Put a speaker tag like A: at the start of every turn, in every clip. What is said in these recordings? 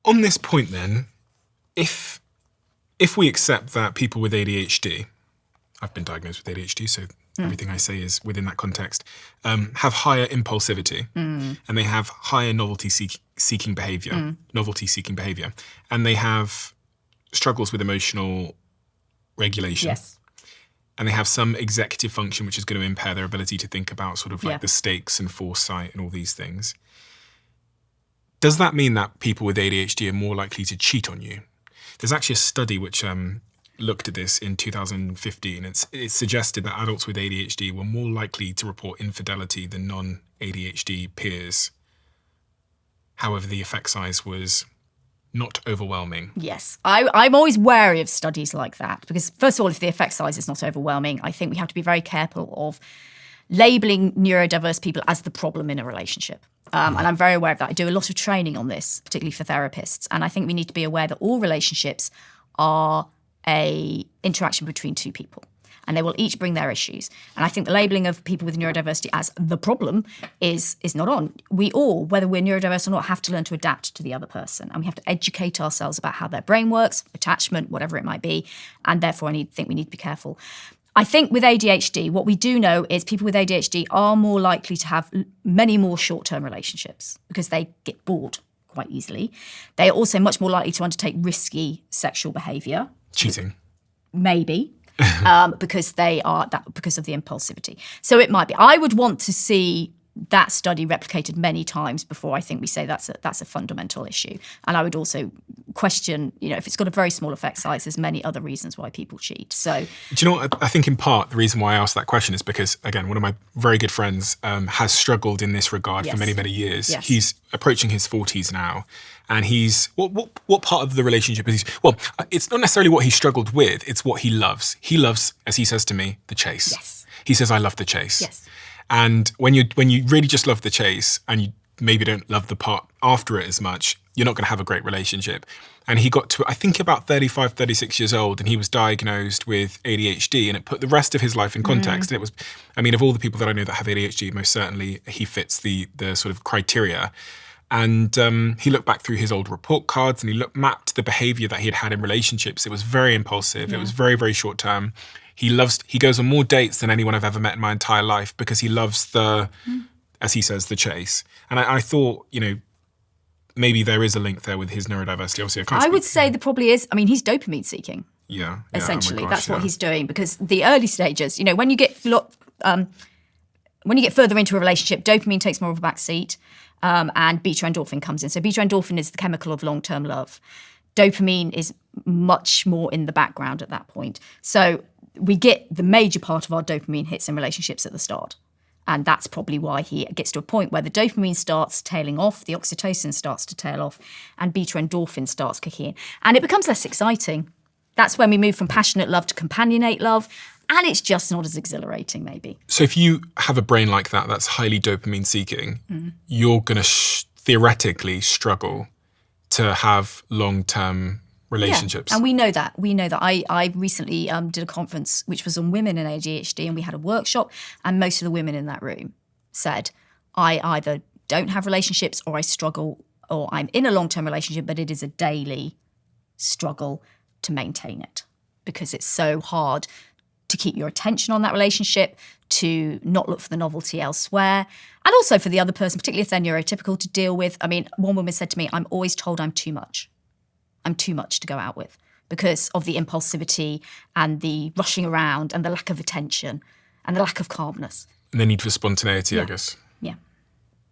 A: On this point then, if we accept that people with ADHD, I've been diagnosed with ADHD, so everything I say is within that context, have higher impulsivity and they have higher novelty-seeking behaviour, and they have struggles with emotional regulation.
B: Yes.
A: And they have some executive function which is going to impair their ability to think about sort of like the stakes and foresight and all these things. Does that mean that people with ADHD are more likely to cheat on you? There's actually a study which looked at this in 2015. It suggested that adults with ADHD were more likely to report infidelity than non-ADHD peers. However, the effect size was not overwhelming.
B: Yes. I'm always wary of studies like that because, first of all, if the effect size is not overwhelming, I think we have to be very careful of labelling neurodiverse people as the problem in a relationship. And I'm very aware of that. I do a lot of training on this, particularly for therapists. And I think we need to be aware that all relationships are a interaction between two people. And they will each bring their issues. And I think the labelling of people with neurodiversity as the problem is not on. We all, whether we're neurodiverse or not, have to learn to adapt to the other person. And we have to educate ourselves about how their brain works, attachment, whatever it might be. And therefore, I think we need to be careful. I think with ADHD, what we do know is people with ADHD are more likely to have many more short-term relationships because they get bored quite easily. They are also much more likely to undertake risky sexual behaviour.
A: Cheating.
B: Maybe. Because of the impulsivity. So it might be. I would want to see that study replicated many times before I think we say that's a fundamental issue. And I would also question, if it's got a very small effect size, there's many other reasons why people cheat. So,
A: do you know what? I think in part the reason why I asked that question is because, again, one of my very good friends has struggled in this regard for many, many years.
B: Yes.
A: He's approaching his 40s now. And he's, what part of the relationship is he? Well, it's not necessarily what he struggled with, it's what he loves. He loves, as he says to me, the chase.
B: Yes.
A: He says, I love the chase.
B: Yes.
A: And when you really just love the chase and you maybe don't love the part after it as much, you're not going to have a great relationship. And he got to, I think, about 35, 36 years old, and he was diagnosed with ADHD, and it put the rest of his life in context. And it was, of all the people that I know that have ADHD, most certainly he fits the sort of criteria. And he looked back through his old report cards and he mapped the behaviour that he had in relationships. It was very impulsive. Yeah. It was very, very short term. He goes on more dates than anyone I've ever met in my entire life because he loves as he says, the chase. And I thought, maybe there is a link there with his neurodiversity. Obviously,
B: I would say there probably is. He's dopamine seeking.
A: Yeah.
B: Essentially,
A: oh my gosh,
B: that's what he's doing because the early stages, when you get further into a relationship, dopamine takes more of a back seat. And beta endorphin comes in. So beta endorphin is the chemical of long-term love. Dopamine is much more in the background at that point. So we get the major part of our dopamine hits in relationships at the start. And that's probably why he gets to a point where the dopamine starts tailing off, the oxytocin starts to tail off, and beta endorphin starts kicking in. And it becomes less exciting. That's when we move from passionate love to companionate love. And it's just not as exhilarating, maybe.
A: So if you have a brain like that, that's highly dopamine seeking, you're going to theoretically struggle to have long-term relationships.
B: Yeah, and we know that. I recently did a conference which was on women in ADHD, and we had a workshop, and most of the women in that room said, I either don't have relationships or I struggle, or I'm in a long-term relationship, but it is a daily struggle to maintain it because it's so hard to keep your attention on that relationship, to not look for the novelty elsewhere, and also for the other person, particularly if they're neurotypical, to deal with. One woman said to me, I'm always told I'm too much. I'm too much to go out with because of the impulsivity and the rushing around and the lack of attention and the lack of calmness.
A: And the need for spontaneity, I guess.
B: Yeah.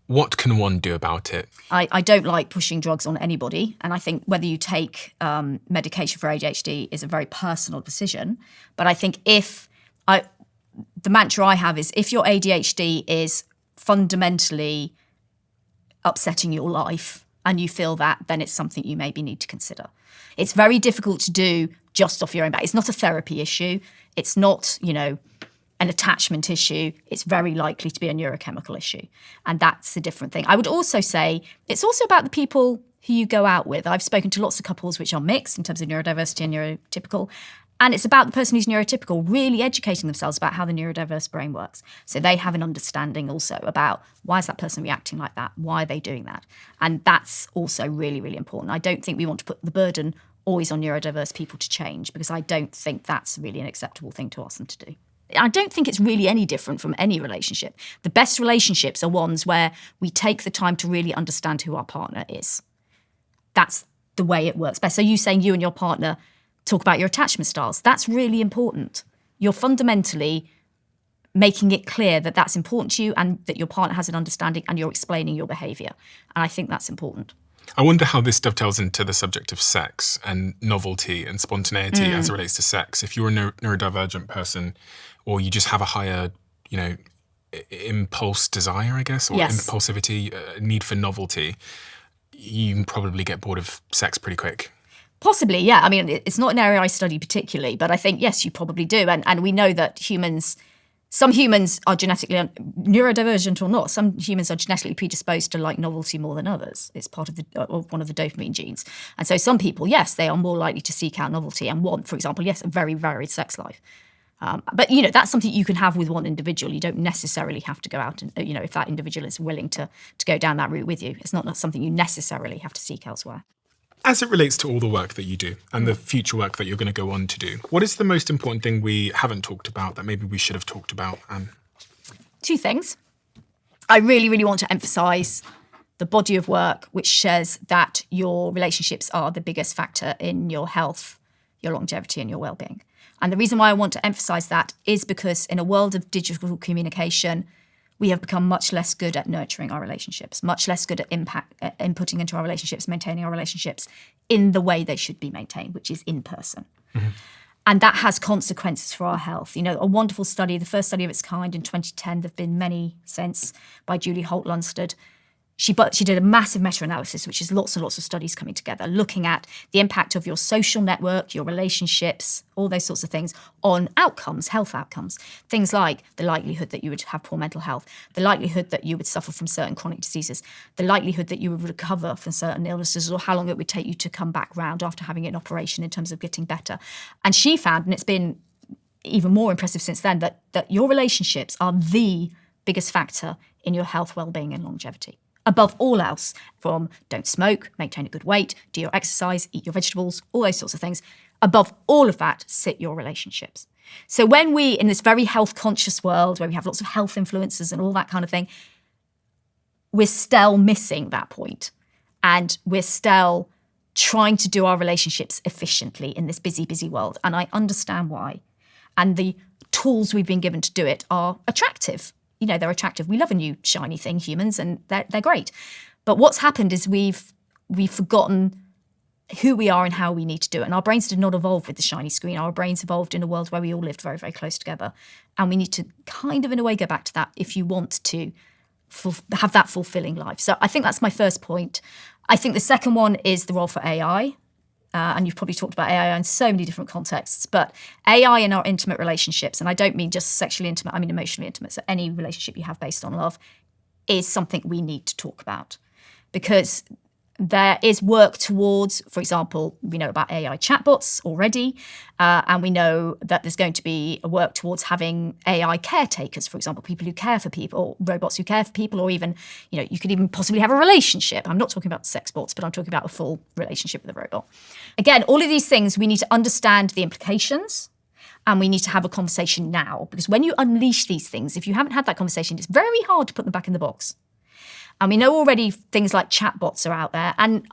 A: What can one do about it?
B: I don't like pushing drugs on anybody. And I think whether you take medication for ADHD is a very personal decision. But I think the mantra I have is if your ADHD is fundamentally upsetting your life and you feel that, then it's something you maybe need to consider. It's very difficult to do just off your own back. It's not a therapy issue. It's not, an attachment issue. It's very likely to be a neurochemical issue. And that's a different thing. I would also say it's also about the people who you go out with. I've spoken to lots of couples which are mixed in terms of neurodiversity and neurotypical. And it's about the person who's neurotypical really educating themselves about how the neurodiverse brain works. So they have an understanding also about why is that person reacting like that? Why are they doing that? And that's also really, really important. I don't think we want to put the burden always on neurodiverse people to change, because I don't think that's really an acceptable thing to ask them to do. I don't think it's really any different from any relationship. The best relationships are ones where we take the time to really understand who our partner is. That's the way it works best. So you saying you and your partner talk about your attachment styles, that's really important. You're fundamentally making it clear that that's important to you and that your partner has an understanding, and you're explaining your behaviour. And I think that's important.
A: I wonder how this dovetails into the subject of sex and novelty and spontaneity as it relates to sex. If you're a neurodivergent person, or you just have a higher, impulse desire, I guess, or impulsivity, need for novelty, you can probably get bored of sex pretty quick.
B: Possibly, yeah. I mean, it's not an area I study particularly, but I think, yes, you probably do. And we know that some humans are genetically, neurodivergent or not, some humans are genetically predisposed to like novelty more than others. It's part of one of the dopamine genes. And so some people, yes, they are more likely to seek out novelty and want, for example, yes, a very varied sex life. But, that's something you can have with one individual. You don't necessarily have to go out and, if that individual is willing to go down that route with you. It's not something you necessarily have to seek elsewhere.
A: As it relates to all the work that you do and the future work that you're going to go on to do, what is the most important thing we haven't talked about that maybe we should have talked about, Anne?
B: Two things. I really, really want to emphasise the body of work which says that your relationships are the biggest factor in your health, your longevity and your well-being. And the reason why I want to emphasise that is because in a world of digital communication, we have become much less good at nurturing our relationships, much less good at inputting into our relationships, maintaining our relationships in the way they should be maintained, which is in person. Mm-hmm. And that has consequences for our health. A wonderful study, the first study of its kind in 2010, there have been many since, by Julie Holt-Lunstad. She did a massive meta-analysis, which is lots and lots of studies coming together, looking at the impact of your social network, your relationships, all those sorts of things on outcomes, health outcomes. Things like the likelihood that you would have poor mental health, the likelihood that you would suffer from certain chronic diseases, the likelihood that you would recover from certain illnesses, or how long it would take you to come back round after having an operation in terms of getting better. And she found, and it's been even more impressive since then, that your relationships are the biggest factor in your health, well-being and longevity. Above all else, from don't smoke, maintain a good weight, do your exercise, eat your vegetables, all those sorts of things. Above all of that, sit your relationships. So when we, in this very health-conscious world where we have lots of health influencers and all that kind of thing, we're still missing that point. And we're still trying to do our relationships efficiently in this busy, busy world. And I understand why. And the tools we've been given to do it are attractive. They're attractive. We love a new shiny thing, humans, and they're great. But what's happened is we've forgotten who we are and how we need to do it. And our brains did not evolve with the shiny screen. Our brains evolved in a world where we all lived very, very close together. And we need to kind of, in a way, go back to that if you want to have that fulfilling life. So I think that's my first point. I think the second one is the role for AI. And you've probably talked about AI in so many different contexts, but AI in our intimate relationships, and I don't mean just sexually intimate, I mean emotionally intimate, so any relationship you have based on love, is something we need to talk about. Because there is work towards, for example, we know about AI chatbots already, and we know that there's going to be a work towards having AI caretakers, for example, people who care for people, or robots who care for people, or even, you could even possibly have a relationship. I'm not talking about sex bots, but I'm talking about a full relationship with a robot. Again, all of these things, we need to understand the implications, and we need to have a conversation now. Because when you unleash these things, if you haven't had that conversation, it's very hard to put them back in the box. And we know already things like chatbots are out there, and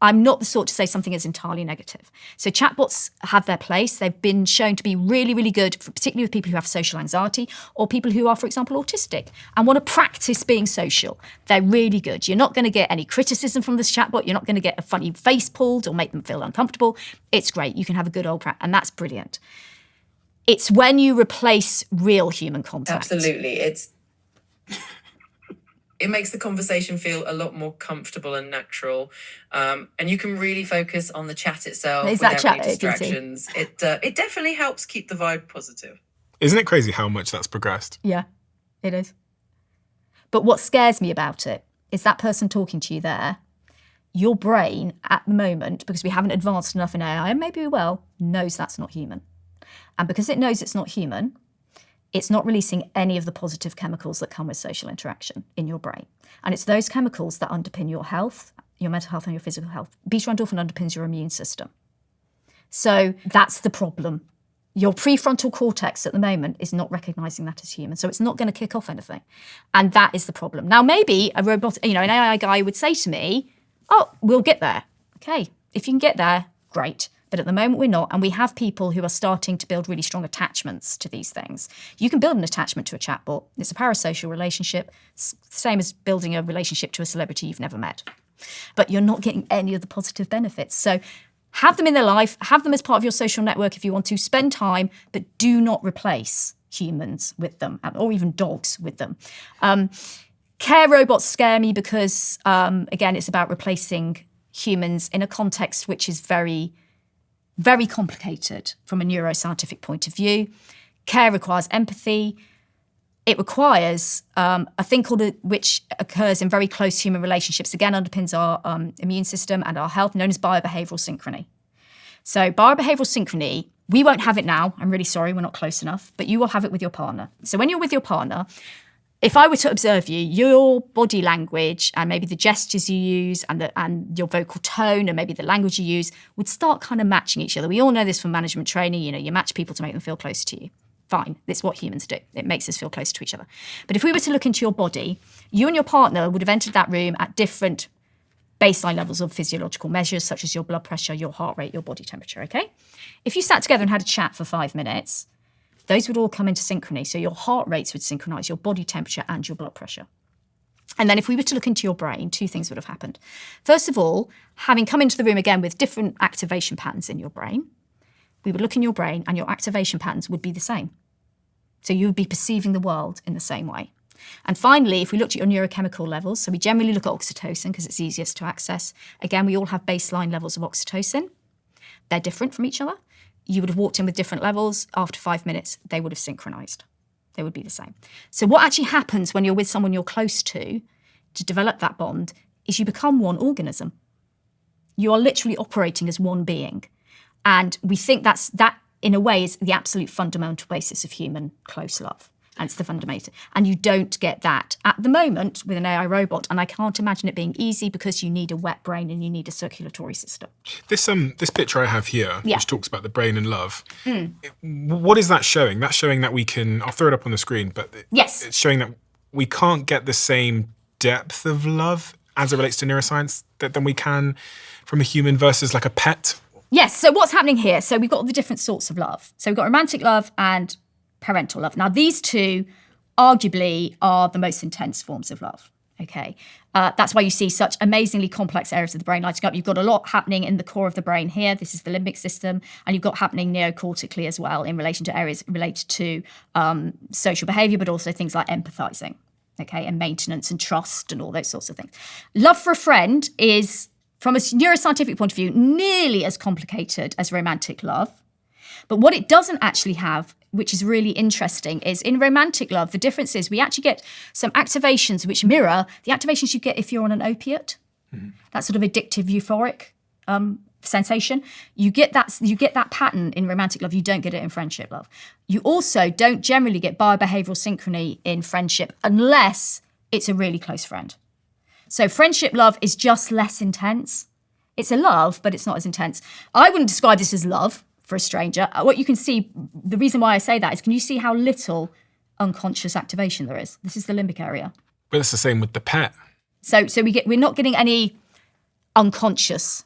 B: I'm not the sort to say something is entirely negative. So chatbots have their place. They've been shown to be really, really good, particularly with people who have social anxiety or people who are, for example, autistic and want to practice being social. They're really good. You're not going to get any criticism from this chatbot. You're not going to get a funny face pulled or make them feel uncomfortable. It's great. You can have a good old practice, and that's brilliant. It's when you replace real human contact.
C: Absolutely. It makes the conversation feel a lot more comfortable and natural. And you can really focus on the chat itself without any distractions. It definitely helps keep the vibe positive.
A: Isn't it crazy how much that's progressed?
B: Yeah, it is. But what scares me about it is that person talking to you there, your brain at the moment, because we haven't advanced enough in AI, and maybe we will, knows that's not human. And because it knows it's not human, it's not releasing any of the positive chemicals that come with social interaction in your brain. And it's those chemicals that underpin your health, your mental health and your physical health. Beta endorphin underpins your immune system. So that's the problem. Your prefrontal cortex at the moment is not recognizing that as human. So it's not going to kick off anything. And that is the problem. Now, maybe a robot, an AI guy would say to me, oh, we'll get there. Okay, if you can get there, great. But at the moment we're not. And we have people who are starting to build really strong attachments to these things. You can build an attachment to a chatbot. It's a parasocial relationship, same as building a relationship to a celebrity you've never met. But you're not getting any of the positive benefits. So have them in their life, have them as part of your social network if you want to, spend time, but do not replace humans with them, or even dogs with them. Care robots scare me because, again, it's about replacing humans in a context which is very, very complicated from a neuroscientific point of view. Care requires empathy. It requires a thing which occurs in very close human relationships, again, underpins our immune system and our health, known as biobehavioral synchrony. So biobehavioral synchrony, we won't have it now. I'm really sorry, we're not close enough, but you will have it with your partner. So when you're with your partner, if I were to observe you, your body language and maybe the gestures you use and your vocal tone and maybe the language you use would start kind of matching each other. We all know this from management training. You match people to make them feel close to you. Fine, that's what humans do. It makes us feel close to each other. But if we were to look into your body, you and your partner would have entered that room at different baseline levels of physiological measures, such as your blood pressure, your heart rate, your body temperature, okay? If you sat together and had a chat for 5 minutes, those would all come into synchrony. So your heart rates would synchronize, your body temperature and your blood pressure. And then if we were to look into your brain, 2 things would have happened. First of all, having come into the room again with different activation patterns in your brain, we would look in your brain and your activation patterns would be the same. So you would be perceiving the world in the same way. And finally, if we looked at your neurochemical levels, so we generally look at oxytocin because it's easiest to access. Again, we all have baseline levels of oxytocin. They're different from each other. You would have walked in with different levels. After 5 minutes, they would have synchronized. They would be the same. So what actually happens when you're with someone you're close to develop that bond is you become one organism. You are literally operating as one being. And we think that, in a way, is the absolute fundamental basis of human close love. And it's the fundamental. And you don't get that at the moment with an AI robot. And I can't imagine it being easy because you need a wet brain and you need a circulatory system.
A: This picture I have here, which talks about the brain and love, what is that showing? That's showing that we can, I'll throw it up on the screen, but it's showing that we can't get the same depth of love as it relates to neuroscience than we can from a human versus like a pet.
B: Yes, so what's happening here? So we've got all the different sorts of love. So we've got romantic love and parental love. Now, these two arguably are the most intense forms of love, okay? That's why you see such amazingly complex areas of the brain lighting up. You've got a lot happening in the core of the brain here. This is the limbic system. And you've got happening neocortically as well in relation to areas related to social behavior, but also things like empathizing, okay, and maintenance and trust and all those sorts of things. Love for a friend is, from a neuroscientific point of view, nearly as complicated as romantic love. But what it doesn't actually have, which is really interesting, is in romantic love, the difference is we actually get some activations which mirror the activations you get if you're on an opiate, that sort of addictive, euphoric sensation. You get that pattern in romantic love. You don't get it in friendship love. You also don't generally get biobehavioral synchrony in friendship unless it's a really close friend. So friendship love is just less intense. It's a love, but it's not as intense. I wouldn't describe this as love for a stranger. What you can see, the reason why I say that is, can you see how little unconscious activation there is? This is the limbic area.
A: But it's the same with the pet.
B: So we're not getting any unconscious,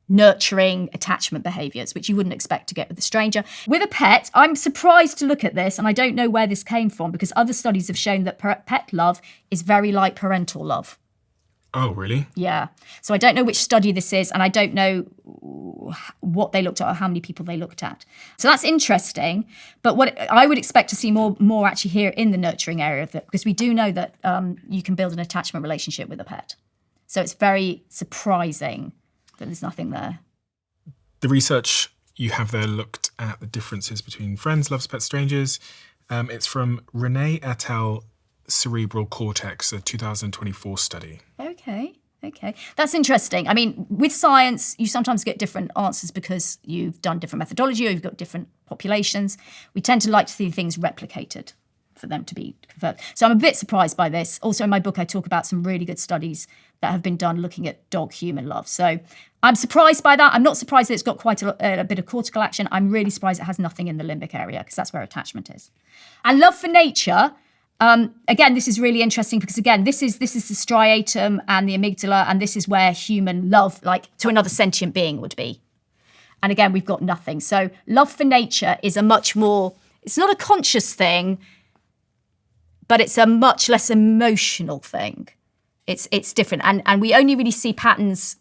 B: nurturing attachment behaviours, which you wouldn't expect to get with a stranger. With a pet, I'm surprised to look at this, and I don't know where this came from, because other studies have shown that pet love is very like parental love.
A: Oh, really?
B: Yeah. So I don't know which study this is, and I don't know what they looked at or how many people they looked at. So that's interesting. But what I would expect to see more actually here in the nurturing area of it, because we do know that you can build an attachment relationship with a pet. So it's very surprising that there's nothing there.
A: The research you have there looked at the differences between friends, loves, pets, strangers. It's from Renee et al. Cerebral Cortex, a 2024 study.
B: Okay. Okay, that's interesting. I mean, with science, you sometimes get different answers because you've done different methodology or you've got different populations. We tend to like to see things replicated for them to be confirmed. So I'm a bit surprised by this. Also in my book, I talk about some really good studies that have been done looking at dog-human love. So I'm surprised by that. I'm not surprised that it's got quite a bit of cortical action. I'm really surprised it has nothing in the limbic area because that's where attachment is. And love for nature, again, this is really interesting because, again, this is the striatum and the amygdala, and this is where human love, like to another sentient being, would be. And again, we've got nothing. So love for nature is a much more, it's not a conscious thing, but it's a much less emotional thing. It's different. And we only really see patterns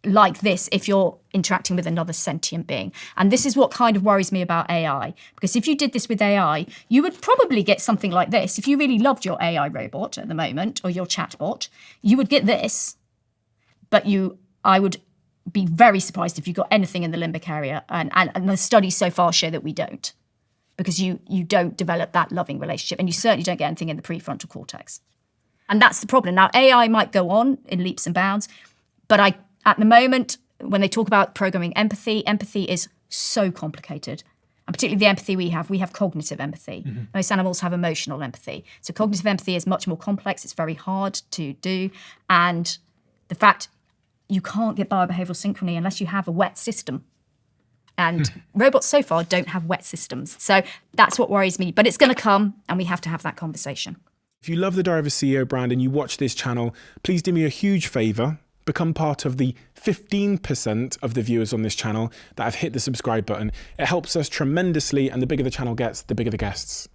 B: like this if you're interacting with another sentient being. And this is what kind of worries me about AI. Because if you did this with AI, you would probably get something like this. If you really loved your AI robot at the moment, or your chatbot, you would get this. But I would be very surprised if you got anything in the limbic area. And the studies so far show that we don't. Because you don't develop that loving relationship. And you certainly don't get anything in the prefrontal cortex. And that's the problem. Now, AI might go on in leaps and bounds, but at the moment, when they talk about programming empathy is so complicated. And particularly the empathy we have cognitive empathy. Mm-hmm. Most animals have emotional empathy. So cognitive empathy is much more complex. It's very hard to do. And the fact you can't get biobehavioral synchrony unless you have a wet system. And robots so far don't have wet systems. So that's what worries me. But it's going to come, and we have to have that conversation.
A: If you love the Diary of a CEO brand and you watch this channel, please do me a huge favour. Become part of the 15% of the viewers on this channel that have hit the subscribe button. It helps us tremendously, and the bigger the channel gets, the bigger the guests.